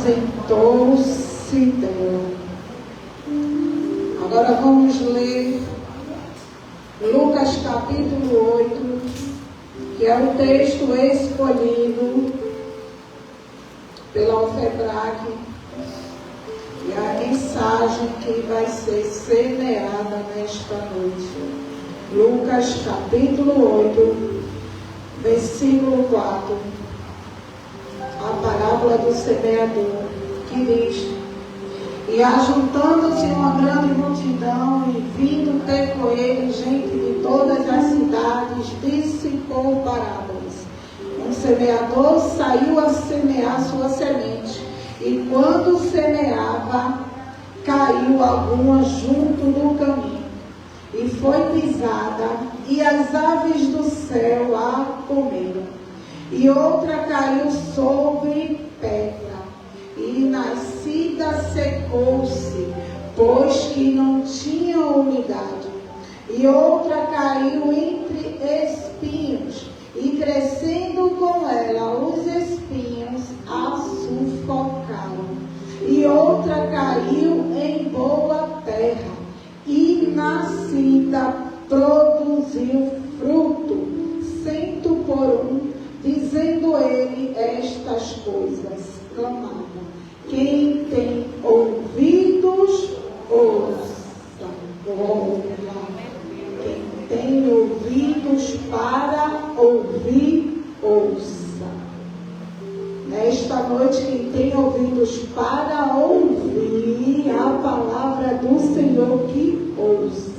ausentou-se dela. Agora vamos ler Lucas capítulo 8, que é o texto escolhido pela Ofebrac, e a mensagem que vai ser semeada nesta noite. Lucas capítulo 8, versículo 4, a parábola do semeador, que diz: E ajuntando-se uma grande multidão, e vindo ter com ele gente de todas as cidades, disse por parábolas. Um semeador saiu a semear sua semente, e quando semeava, caiu alguma junto do caminho, e foi pisada, e as aves do céu a comeram. E outra caiu sobre pedra, e nascida secou-se, pois que não tinha umidade. E outra caiu entre espinhos, e crescendo com ela os espinhos a sufocaram. E outra caiu em boa terra, e nascida produziu fruto, 100 por 1, dizendo ele estas coisas, clamava: Quem tem ouvidos, ouça. Quem tem ouvidos para ouvir, ouça. Nesta noite, quem tem ouvidos para ouvir a palavra do Senhor, que ouça.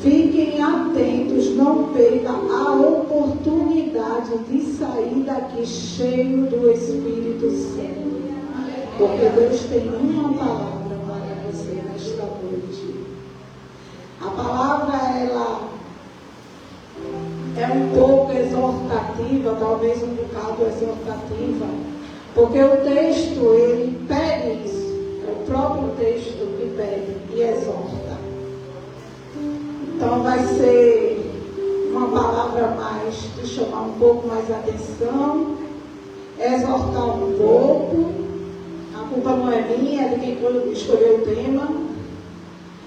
Fiquem atentos, não percam a oportunidade de sair daqui cheio do Espírito Santo. Porque Deus tem uma palavra para você nesta noite. A palavra, ela é um pouco exortativa, talvez um bocado exortativa, porque o texto, ele pede isso. É o próprio texto que pede e exorta. Então vai ser uma palavra mais de chamar um pouco mais a atenção, exortar um pouco. A culpa não é minha, é de quem escolheu o tema.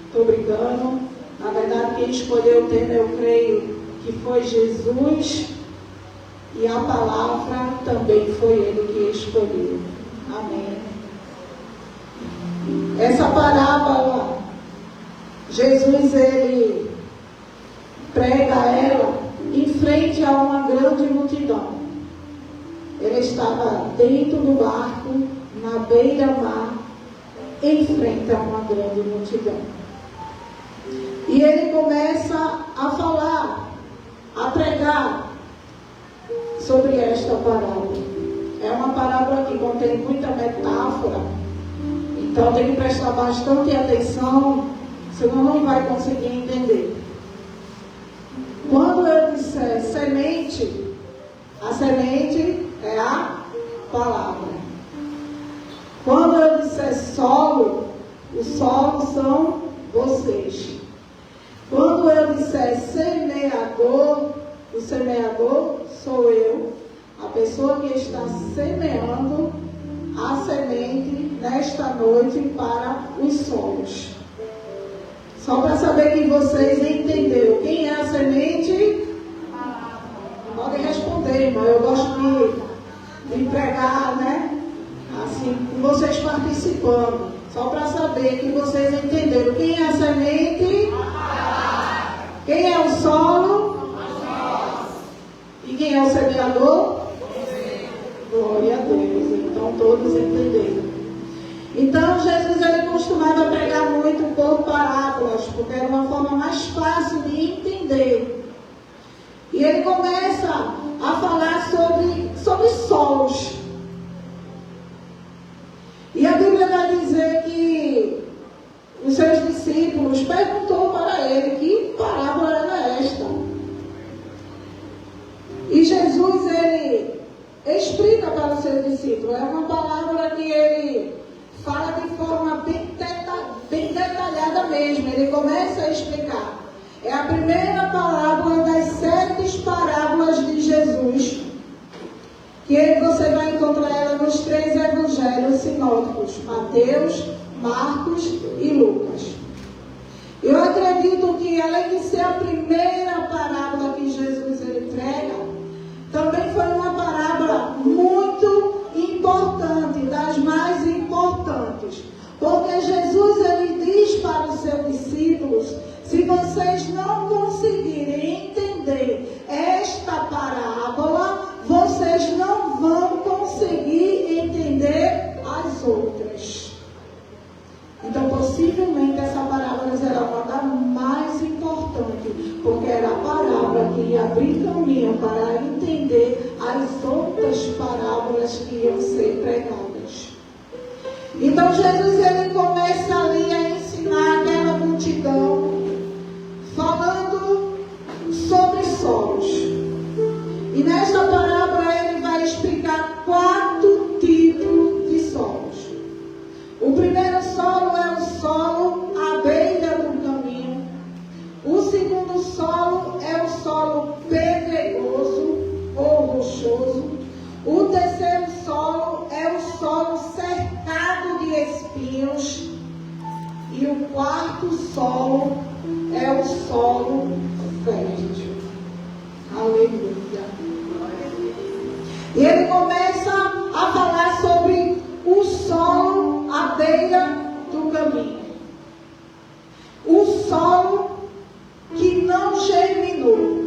Estou brincando. Na verdade, quem escolheu o tema, eu creio que foi Jesus, e a palavra também foi ele que escolheu. Amém. Essa parábola, Jesus, ele prega ela em frente a uma grande multidão. Ele estava dentro do barco, na beira-mar, em frente a uma grande multidão. E ele começa a falar, a pregar sobre esta parábola. É uma parábola que contém muita metáfora, então tem que prestar bastante atenção, senão não vai conseguir entender. Quando eu disser semente, a semente é a palavra. Quando eu disser solo, o solo são vocês. Quando eu disser semeador, o semeador sou eu, a pessoa que está semeando a semente nesta noite para os solos. Só para saber que vocês entenderam quem é a semente, podem responder, irmão. Eu gosto de pregar, né? Assim, com vocês participando. Só para saber que vocês entenderam quem é a semente, quem é o solo e quem é o semeador. Glória a Deus. Então todos entenderam. Então Jesus, ele costumava pregar muito por parábolas, porque era uma forma mais fácil de entender. E ele começa a falar sobre solos. E a Bíblia vai dizer que os seus discípulos perguntou para ele que parábola era esta. E Jesus, ele explica para os seus discípulos. É uma palavra que ele fala de forma bem detalhada mesmo. Ele começa a explicar. É a primeira parábola das 7 parábolas de Jesus, que você vai encontrar ela nos 3 evangelhos. evangelhos sinóticos, Mateus, Marcos e Lucas. Eu acredito que, além de ser a primeira parábola que Jesus entrega, também foi uma parábola muito importante, das mais importantes. Porque Jesus, ele diz para os seus discípulos: se vocês não conseguirem entender esta parábola, vocês não vão conseguir entender as outras. Então, possivelmente, essa parábola será uma das mais importantes, porque era a parábola que ia abrir caminho para entender as outras parábolas que iam ser pregadas. Então, Jesus, ele começa ali a ensinar aquela multidão, falando sobre solos. E nesta parábola, ele vai explicar 4 tipos de solos. O primeiro solo é o solo à beira do caminho. O segundo solo é o solo pedregoso ou rochoso. O terceiro solo é o solo cercado de espinhos. E o quarto solo é o solo fértil. Aleluia. E ele começa a falar sobre o solo à beira do caminho. O solo que não germinou.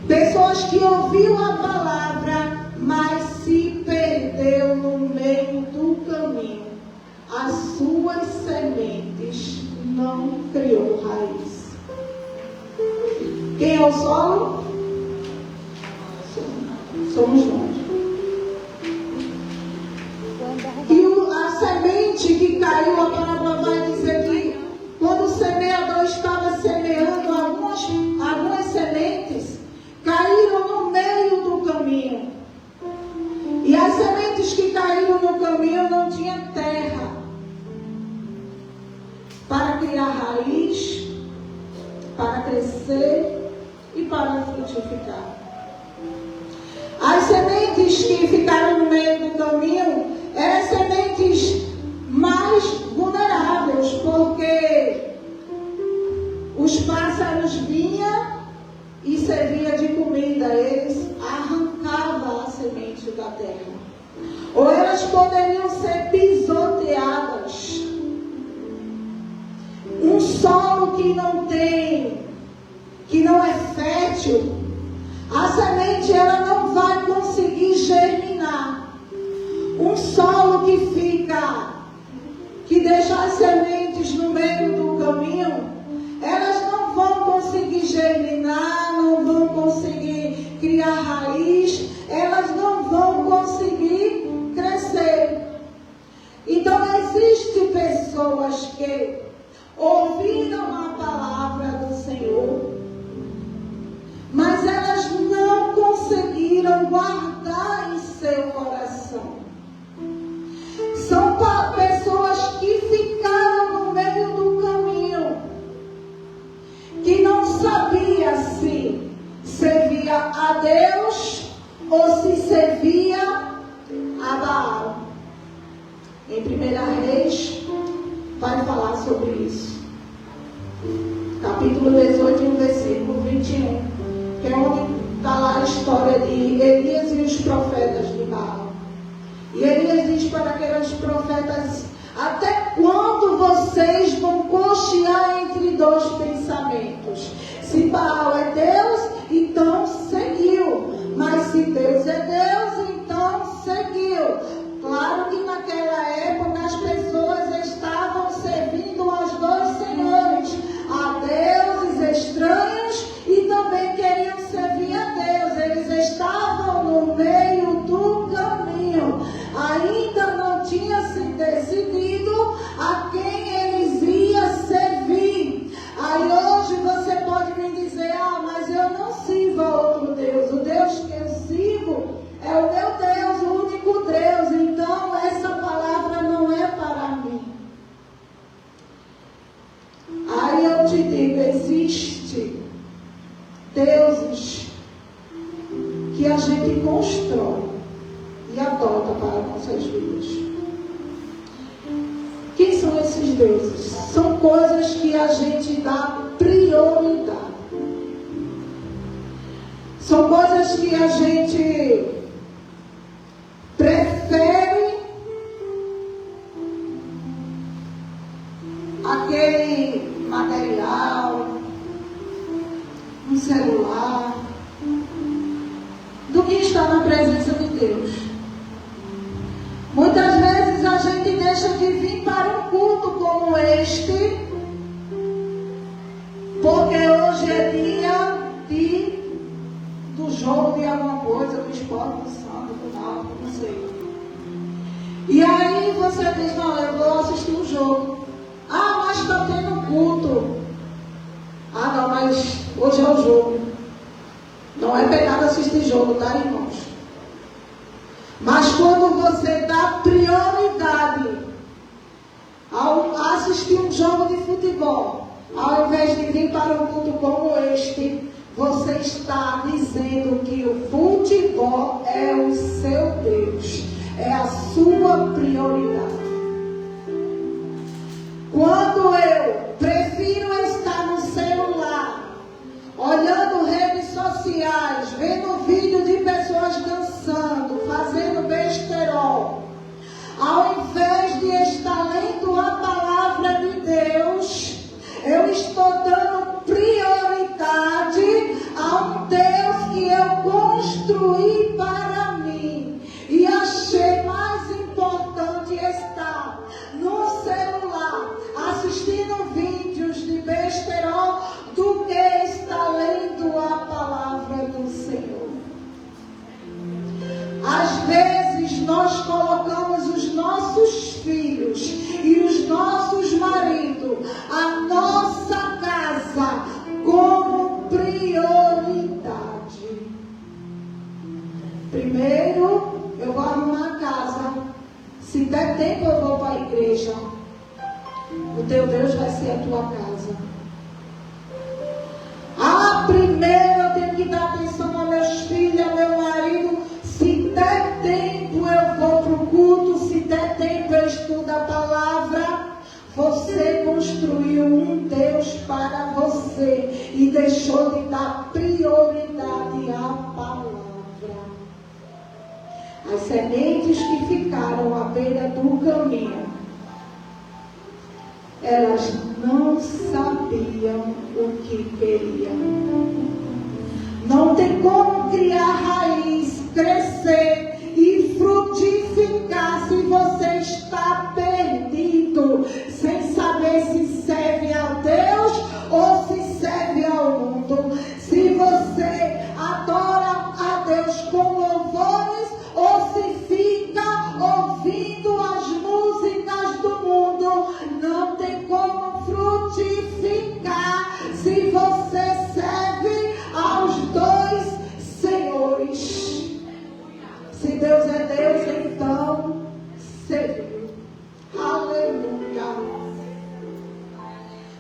Pessoas que ouviram a palavra, mas se perdeu no meio do caminho. As suas sementes não criou raiz. Quem é o solo? Somos nós. E a semente que caiu, a parábola vai dizer que quando o semeador estava semeando, algumas sementes caíram no meio do caminho. E as sementes que caíram no caminho não tinham terra para criar raiz, para crescer e para frutificar. As sementes que ficaram no meio do caminho eram sementes mais vulneráveis, porque os pássaros vinham e serviam de comida, eles arrancavam a semente da terra. Ou elas poderiam ser pisoteadas. Um solo que não é fértil, a semente ela não vai conseguir germinar. Um solo que deixa as sementes no meio do caminho, elas não vão conseguir germinar, não vão conseguir criar raiz, elas não vão conseguir crescer. Então, existem pessoas que ouviram a palavra do Senhor, mas elas não conseguiram guardar em seu coração. São pessoas que ficaram no meio do caminho, que não sabia se servia a Deus ou se servia a Baal. Em 1 Reis vai falar sobre isso. Capítulo 18, versículo 21, que é onde está lá a história de Elias e os profetas de Baal. E Elias diz para aqueles profetas: até quando vocês vão cochear entre dois pensamentos? Se Baal é Deus, então seguiu. Mas se Deus é Deus, então seguiu. Claro que naquela época as pessoas estavam servindo aos dois senhores, a deuses estranhos, e também queriam servir a Deus. Eles estavam no meio do caminho. Ainda não tinha se decidido a quem eles iam servir. Aí hoje você pode me dizer: mas eu não sirvo a outro Deus. O Deus que eu sirvo é para nossas vidas. Quem são esses deuses? São coisas que a gente dá prioridade. São coisas que a gente prefere aquele material, um celular, do que estar na presença de Deus. Muitas vezes a gente deixa de vir para um culto como este, porque hoje é dia do jogo de alguma coisa, do esporte, do santo, do náutico, não sei. E aí você diz, não, eu vou assistir um jogo. Ah, mas está tendo culto. Ah, não, mas hoje é o jogo. Não é pecado assistir jogo, tá, irmãos? Mas quando você dá prioridade ao assistir um jogo de futebol, ao invés de vir para um culto como este, você está dizendo que o futebol é o seu Deus, é a sua prioridade. Quando eu prefiro estar no celular, olhando redes sociais, vendo vídeo de pessoas dançando, fazendo besterol, ao invés de estar lendo a palavra de Deus, eu estou dando prioridade a um Deus que eu construí para mim. E achei mais importante estar no celular, assistindo vídeos de besterol, do que estar lendo a palavra do Senhor. Às vezes nós colocamos os nossos filhos e os nossos maridos, a nossa casa, como prioridade. Primeiro eu vou arrumar a casa. Se der tempo eu vou para a igreja. O teu Deus vai ser a tua casa. Ah, primeiro eu tenho que dar atenção aos meus filhos, ao meu marido. Se der tempo eu vou para o culto. Se der tempo eu estudo a palavra. Você construiu um Deus para você e deixou de dar prioridade à palavra. As sementes que ficaram à beira do caminho, elas não sabiam o que queriam. Não tem como criar raiz, crescer e frutificar se você está perdido, sem saber se serve a Deus ou se serve ao mundo. Se você adora a Deus com louvores ou se fica ouvindo as músicas do mundo, não tem como frutificar se você serve aos dois senhores. Se Deus é Deus, então serviu. Aleluia.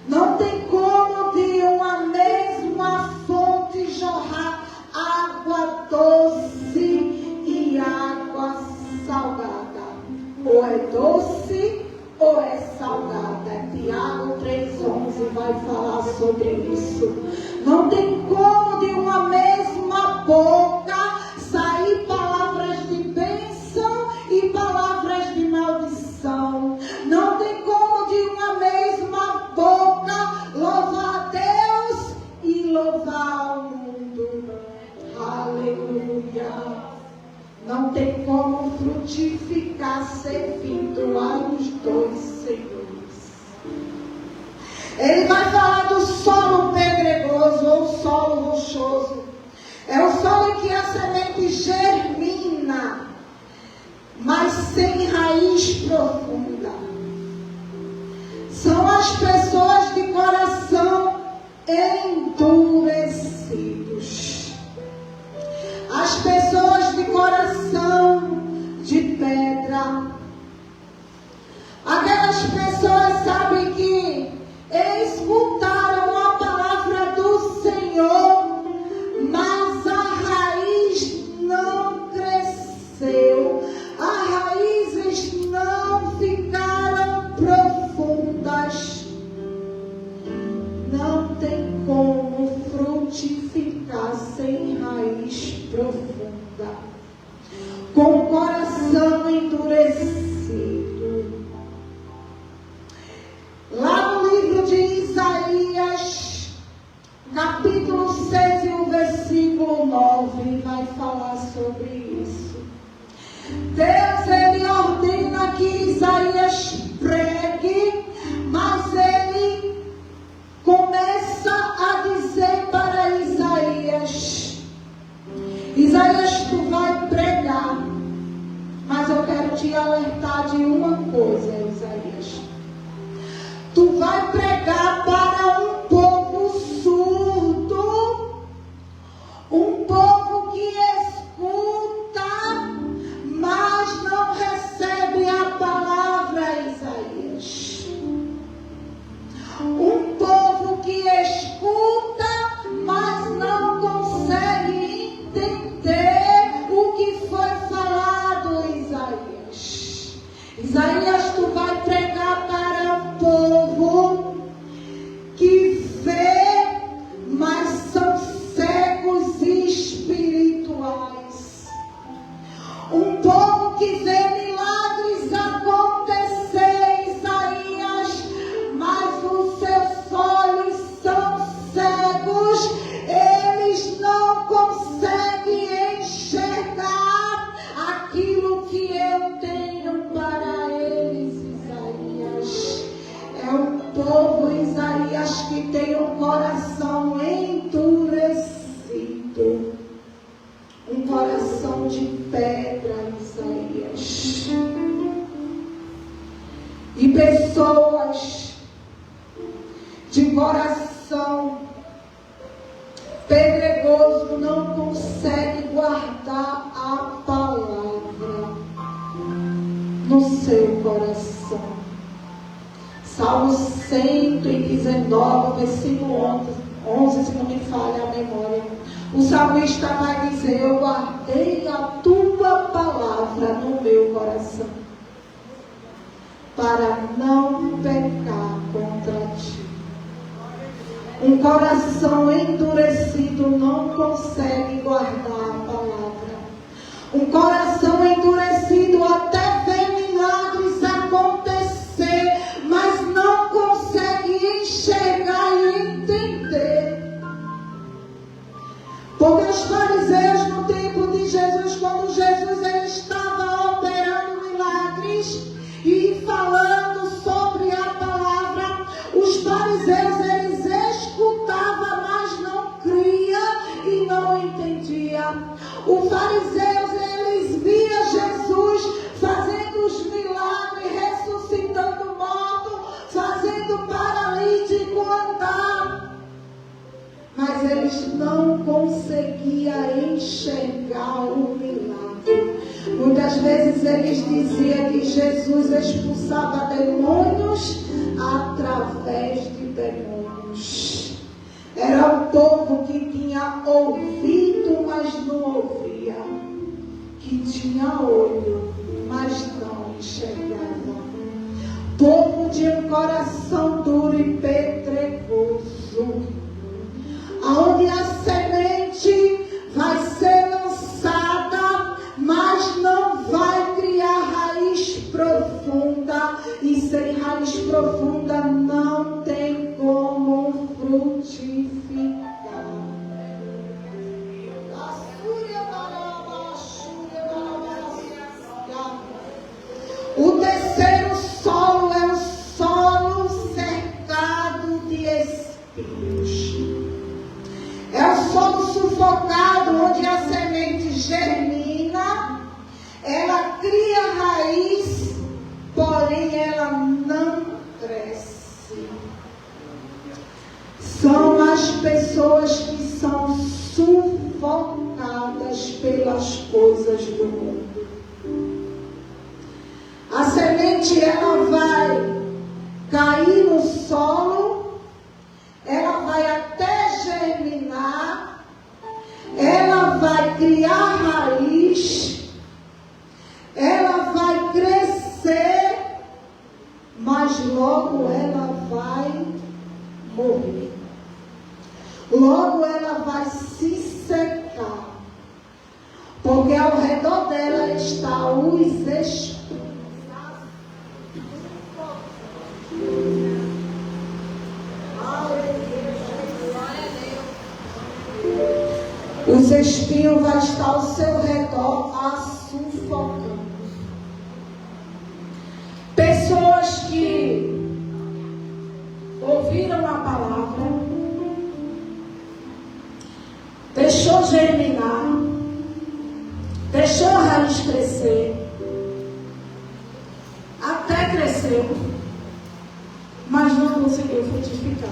Não tem como de uma mesma fonte jorrar água doce e água salgada. Ou é doce ou é salgada. Tiago 3,11 vai falar sobre isso. Não tem como de uma mesma boca sair palavras de bênção e palavras de maldição. Não tem como de uma mesma boca louvar a Deus e louvar o mundo. Aleluia. Não tem como frutificar servindo aos dois senhores. Ele vai falar do solo pedregoso ou solo rochoso. É o solo em que a semente germina, mas sem raiz profunda. São as pessoas de coração endurecidos. As pessoas de coração de pedra. Aquelas pessoas, sabem, que escutaram a palavra do Senhor, mas a raiz não cresceu. A coração endurecido. Lá no livro de Isaías, capítulo 6 e o versículo 9, vai falar sobre isso. Deus, ele ordena que Isaías pregue, mas ele começa a dizer para Isaías: Isaías, tu vai pregar, mas eu quero te alertar de uma coisa, Isaías. Tu vai pregar para um povo surdo, um povo que escuta, mas não recebe a palavra, Isaías. Um povo que escuta, mas não consegue entender o que foi falado, Isaías. Isaías, tu vai pregar para um povo que vê, mas são cegos espirituais. Um povo que vê milagres acontecer, Isaías, mas os seus olhos são cegos, eles não conseguem enxergar aquilo que eu tenho para eles, Isaías. É um povo, Isaías, que tem um coração endurecido, um coração de pedra, Isaías. E pessoas de coração pedregoso não conseguem guardar a palavra no seu coração. Salmo 119, versículo 11, se não me falha a memória. O salmista vai dizer: eu guardei a tua palavra no meu coração, para não pecar contra ti. Um coração endurecido não consegue guardar a palavra. Um coração endurecido até vê milagres acontecer, mas não consegue enxergar e entender. Porque os fariseus no tempo de Jesus, quando Jesus ele estava operando milagres e falando sobre a palavra, os fariseus eles escutavam, mas não cria e não entendia. Os fariseus eles via Jesus fazendo os milagres, ressuscitando morto, fazendo paralítico andar, mas eles não conseguiam enxergar o milagre. Muitas vezes eles diziam que Jesus expulsava demônios através de demônios. Era um povo que tinha ouvido, mas não ouvia, que tinha olho, mas não enxergava. Povo de um coração duro e pedregoso, aonde a semente vai ser lançada, mas não vai criar raiz profunda, e sem raiz profunda não tem como frutificar. O terceiro solo é o solo cercado de espinhos. É o solo sufocado, onde a semente germina, ela cria raiz, porém ela não cresce. São as pessoas que são sufocadas pelas coisas do mundo. A semente ela vai cair no solo, ela vai até germinar, ela vai criar raiz, ela vai crescer, mas logo ela vai morrer. Logo ela vai se secar, porque ao redor dela está o os espinhos. Os espinhos vão estar ao seu redor a sufocando. Pessoas que ouviram a palavra, deixou germinar, deixou a raiz crescer, até cresceu, mas não conseguiu frutificar.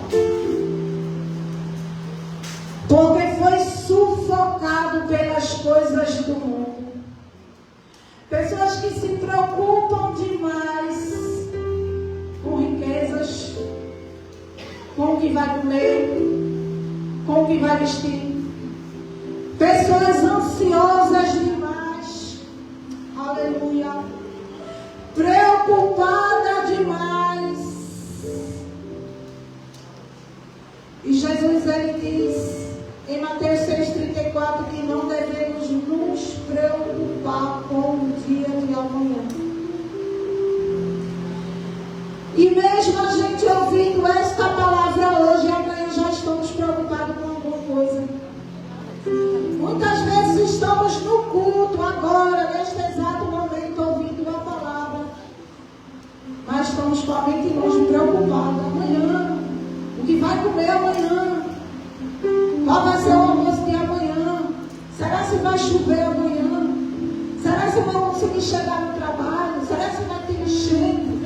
Porque foi sufocado pelas coisas do mundo. Pessoas que se preocupam demais com riquezas, com o que vai comer, com o que vai vestir. Pessoas ansiosas demais. Aleluia. Preocupada demais. E Jesus, ele diz em Mateus 6,34 que não devemos nos preocupar com o dia de amanhã. E mesmo a gente ouvindo esta palavra hoje, amanhã já estamos preocupados com alguma coisa. Muitas vezes estamos no culto agora, neste exato momento, ouvindo a palavra, mas estamos com a mente longe, preocupados. Amanhã, o que vai comer amanhã? Qual vai ser o almoço de amanhã? Será se vai chover amanhã? Será se vão conseguir chegar no trabalho? Será se vai ter enchente?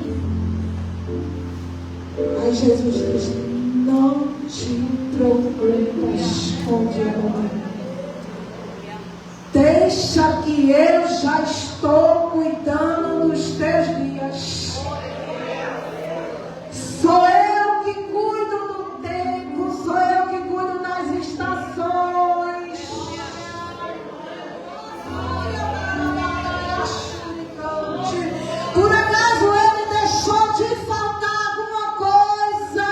Aí Jesus diz: não te preocupes com o dia de amanhã. Deixa que eu já estou cuidando dos teus dias. Sou eu que cuido do tempo, sou eu que cuido das estações. Por acaso ele deixou de faltar alguma coisa?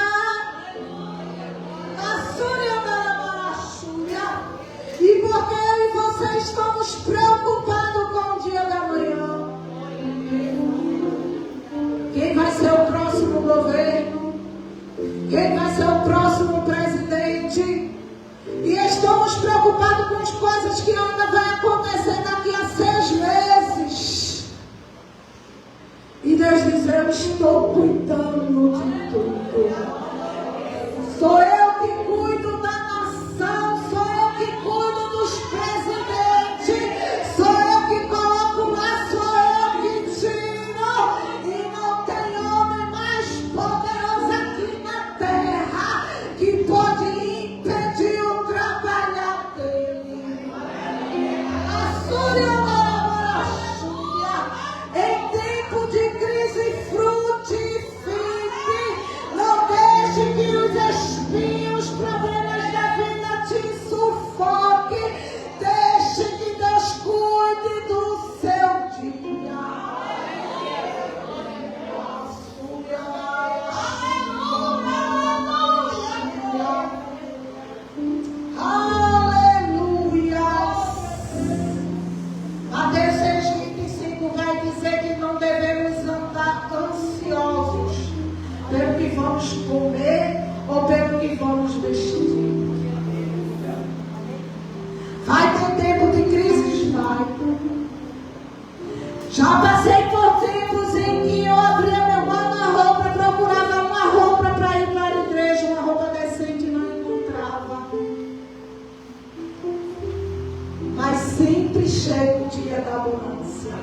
E porque eu e você estamos preocupados com o dia da manhã? Quem vai ser o próximo governo? Quem vai ser o próximo presidente? E estamos preocupados com as coisas que ainda vai acontecer daqui a 6 meses. E Deus diz: eu estou cuidando de tudo. Sou eu que cuido da nação, sou eu que cuido dos presidentes, sou eu que coloco lá, sou eu que tiro. E não tem homem mais poderoso aqui na terra que pode impedir o trabalho dele. Em tempo de crise, frutifique. Não deixe que os espinhos, os problemas da vida te sufoque. Deixe que Deus cuide do seu dia. Aleluia. Mateus 6,25 vai dizer que não devemos andar ansiosos pelo que vamos comer ou pelo que vamos vestir. Vai ter tempo de crise? Vai. Já passei por tempos em que eu abria meu guarda-roupa e procurava uma roupa para ir para a igreja, uma roupa decente, e não encontrava. Mas sempre chega o dia da abundância,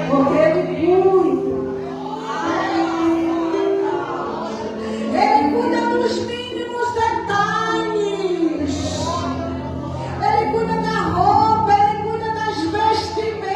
porque Ele cuida. Ele cuida dos mínimos detalhes. Ele cuida da roupa, Ele cuida das vestimentas.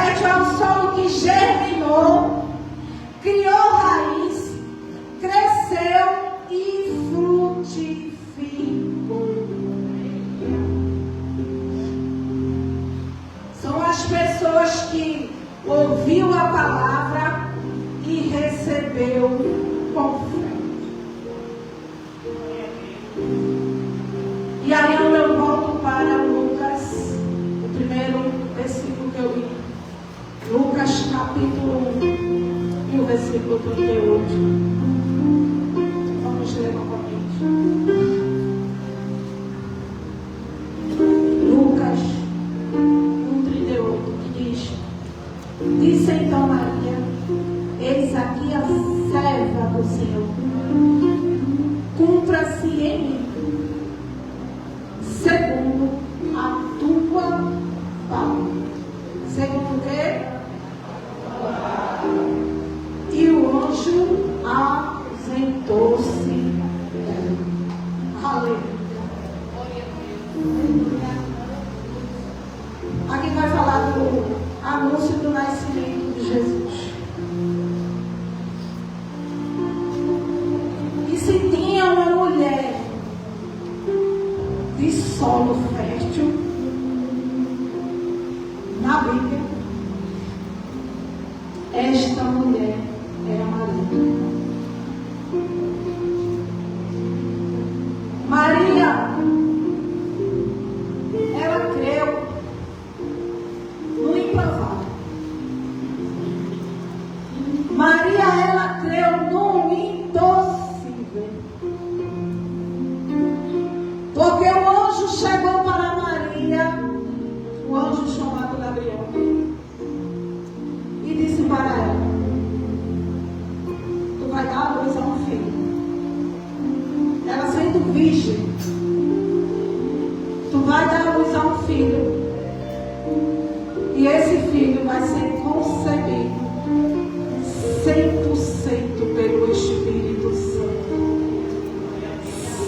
fértil é o solo que germinou, criou raiz, cresceu e frutificou. São as pessoas que ouviu a palavra e recebeu com fé. E aí eu volto para Lucas, o primeiro versículo que eu li. Lucas capítulo 1 e o versículo 38. Vamos ler novamente. Lucas 1:38, que diz: Disse então Maria: Eis aqui a serva do Senhor, cumpra-se em mim segundo a tua palavra. Segundo o quê? E o anjo ausentou-se dela. Aleluia. Aqui vai falar do anúncio do nascimento de Jesus. E se tinha uma mulher de solo fértil na Bíblia, esta mulher era Maria. Maria, ela creu no improvável. Maria, ela creu no impossível. Porque o anjo chegou para Maria, o anjo chamado Gabriel, e disse para ela: Tu vai dar a luz a um filho. Ela sendo virgem, tu vai dar a luz a um filho. E esse filho vai ser concebido 100% pelo Espírito Santo.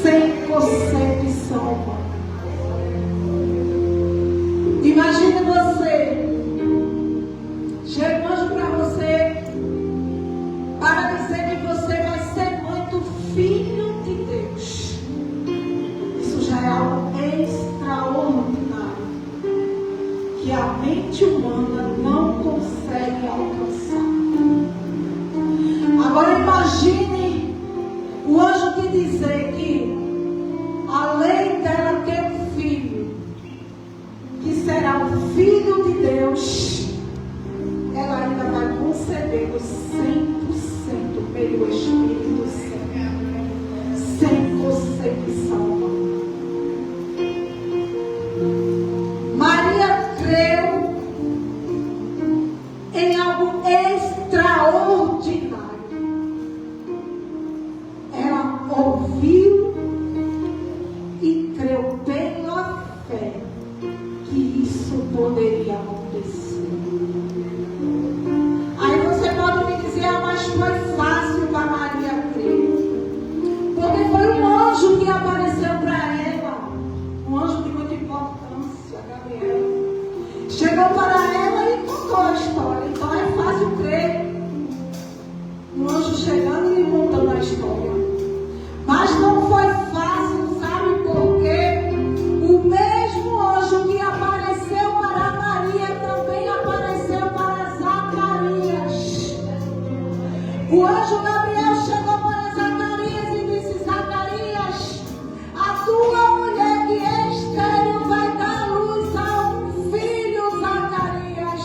Sem concepção humana. Imagine você, chegando para você, para dizer que você vai ser mãe do Filho de Deus. Isso já é algo extraordinário, que a mente humana não consegue alcançar. Agora imagine o anjo te dizer que, além dela ter um filho, que será o Filho de Deus, ela ainda vai concebê-lo 100% pelo Espírito Santo, sem concepção. Maria creu em algo extraordinário. Ela ouviu e creu pela fé que isso poderia acontecer. Aí você pode me dizer: mas foi fácil para Maria crer, porque foi um anjo que apareceu para ela, um anjo de muita importância, Gabriel, chegou para ela e contou a história. Então é fácil crer, um anjo chegando e contando a história. Mas não foi fácil, sabe por quê? O mesmo anjo que apareceu para Maria também apareceu para Zacarias. O anjo Gabriel chegou para Zacarias e disse: Zacarias, a tua mulher que é estéril vai dar luz a um filho, Zacarias.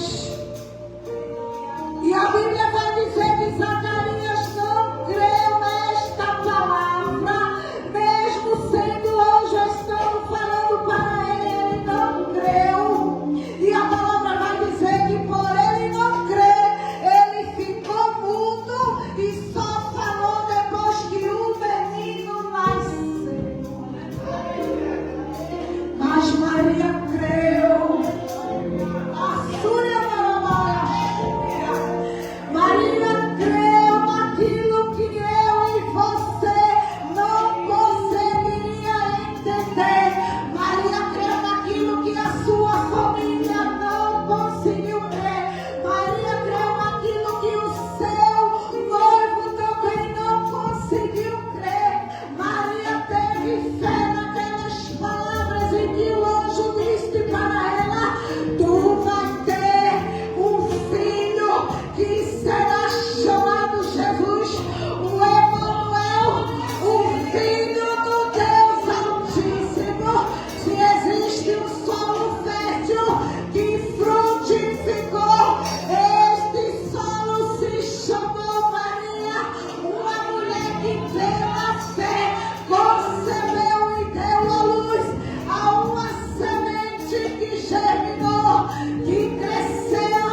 E a Bíblia vai dizer que Zacarias não creu nesta existe um solo fértil que frutificou. Este solo se chamou Maria, uma mulher que pela fé concebeu e deu à luz a uma semente que germinou, que cresceu.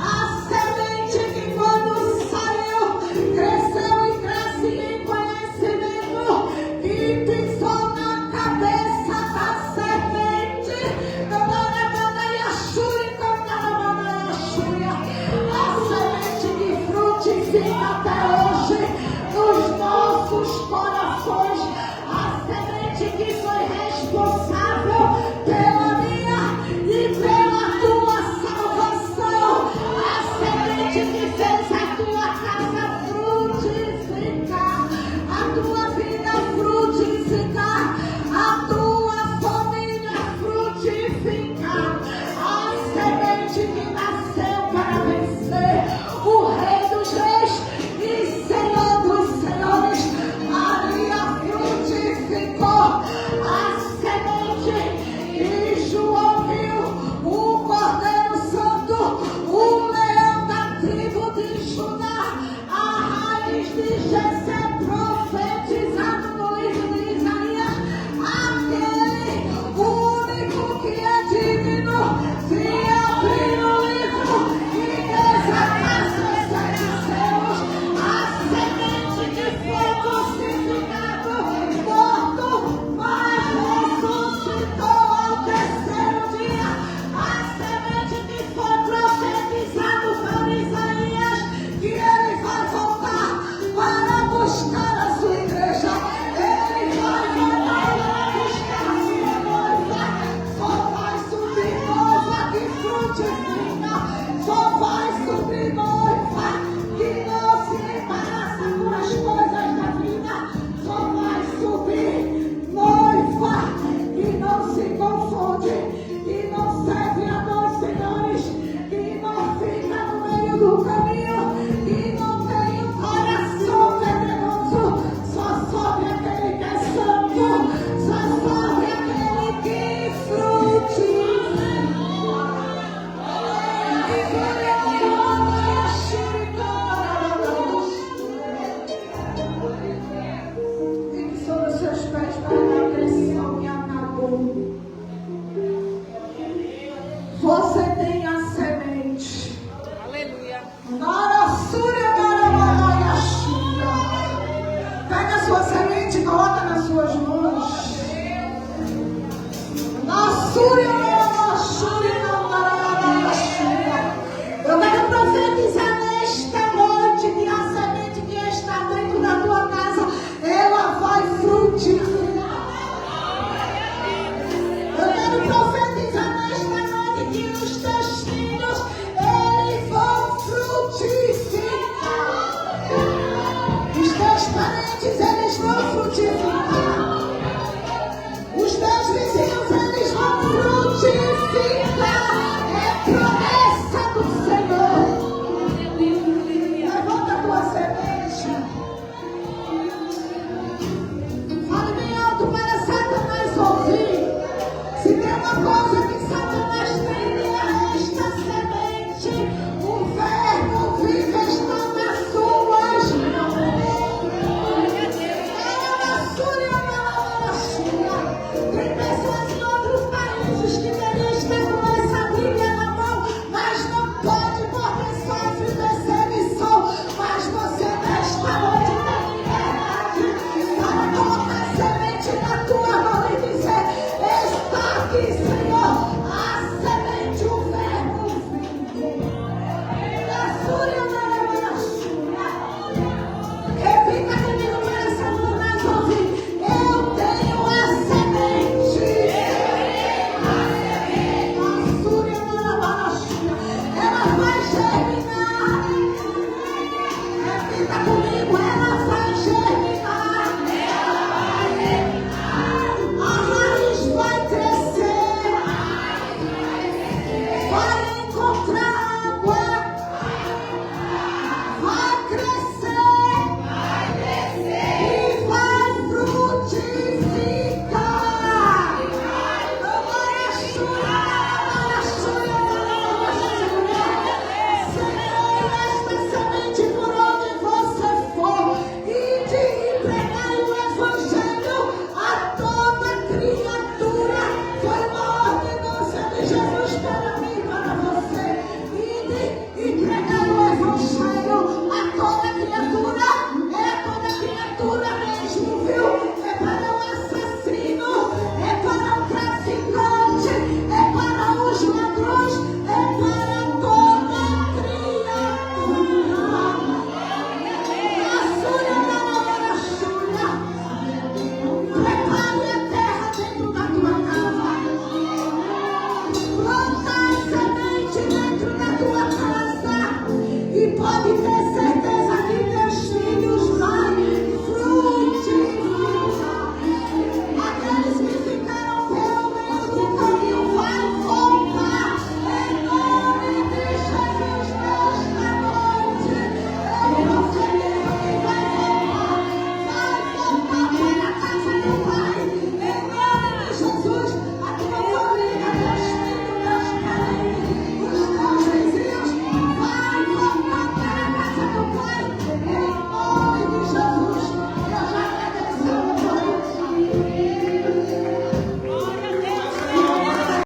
A semente que quando saiu, cresceu e cresce em conhecimento, que pisou na cabeça da serpente. A semente que frutifica até hoje nos nossos corações, a semente que foi responsável pela minha e pela tua salvação, a semente que fez a tua casa frutificar, a tua vida frutificar, a tua família frutificar, a semente que nasceu para vencer o Rei dos Reis e Senhor dos Senhores. Maria frutificou a semente que João viu, o Cordeiro Santo, o leão da tribo de Judá, a raiz de Jessé, profetizado no livro de Isaías, aquele único que é digno de abrir o livro e desatar seus saduceus, a semente que foi crucificado, morto, mas ressuscitou ao terceiro dia, a semente que foi profetizado por Isaías, que ele vai voltar para buscar a sua igreja, ele vai voltar para buscar a sua noiva, só vai subir noiva que frutifica, só vai subir noiva que não se embaraça com as coisas da vida, só vai subir noiva que não se confunde, que não serve a dois senhores, que não fica no meio do caminho, que não tem um coração venenoso, só sobe aquele que é santo, só sobe aquele que frutifica. Fique sobre os seus pés para dar pressão e acabou. Você tem a semente. Aleluia. Pega a sua semente e coloca nas suas mãos. Eu quero profetizar nesta noite que a semente que está dentro da tua casa, ela vai frutificar. Eu quero profetizar nesta noite que os teus filhos, eles vão frutificar. Os teus parentes, eles vão frutificar. Os teus vizinhos, eles vão frutificar. É promessa do Senhor. Levanta a tua semente. Fale bem alto para Satanás ouvir. Se tem uma coisa que Satanás tem, é esta semente. O verbo vivo está nas suas mãos. Está nas suas criatura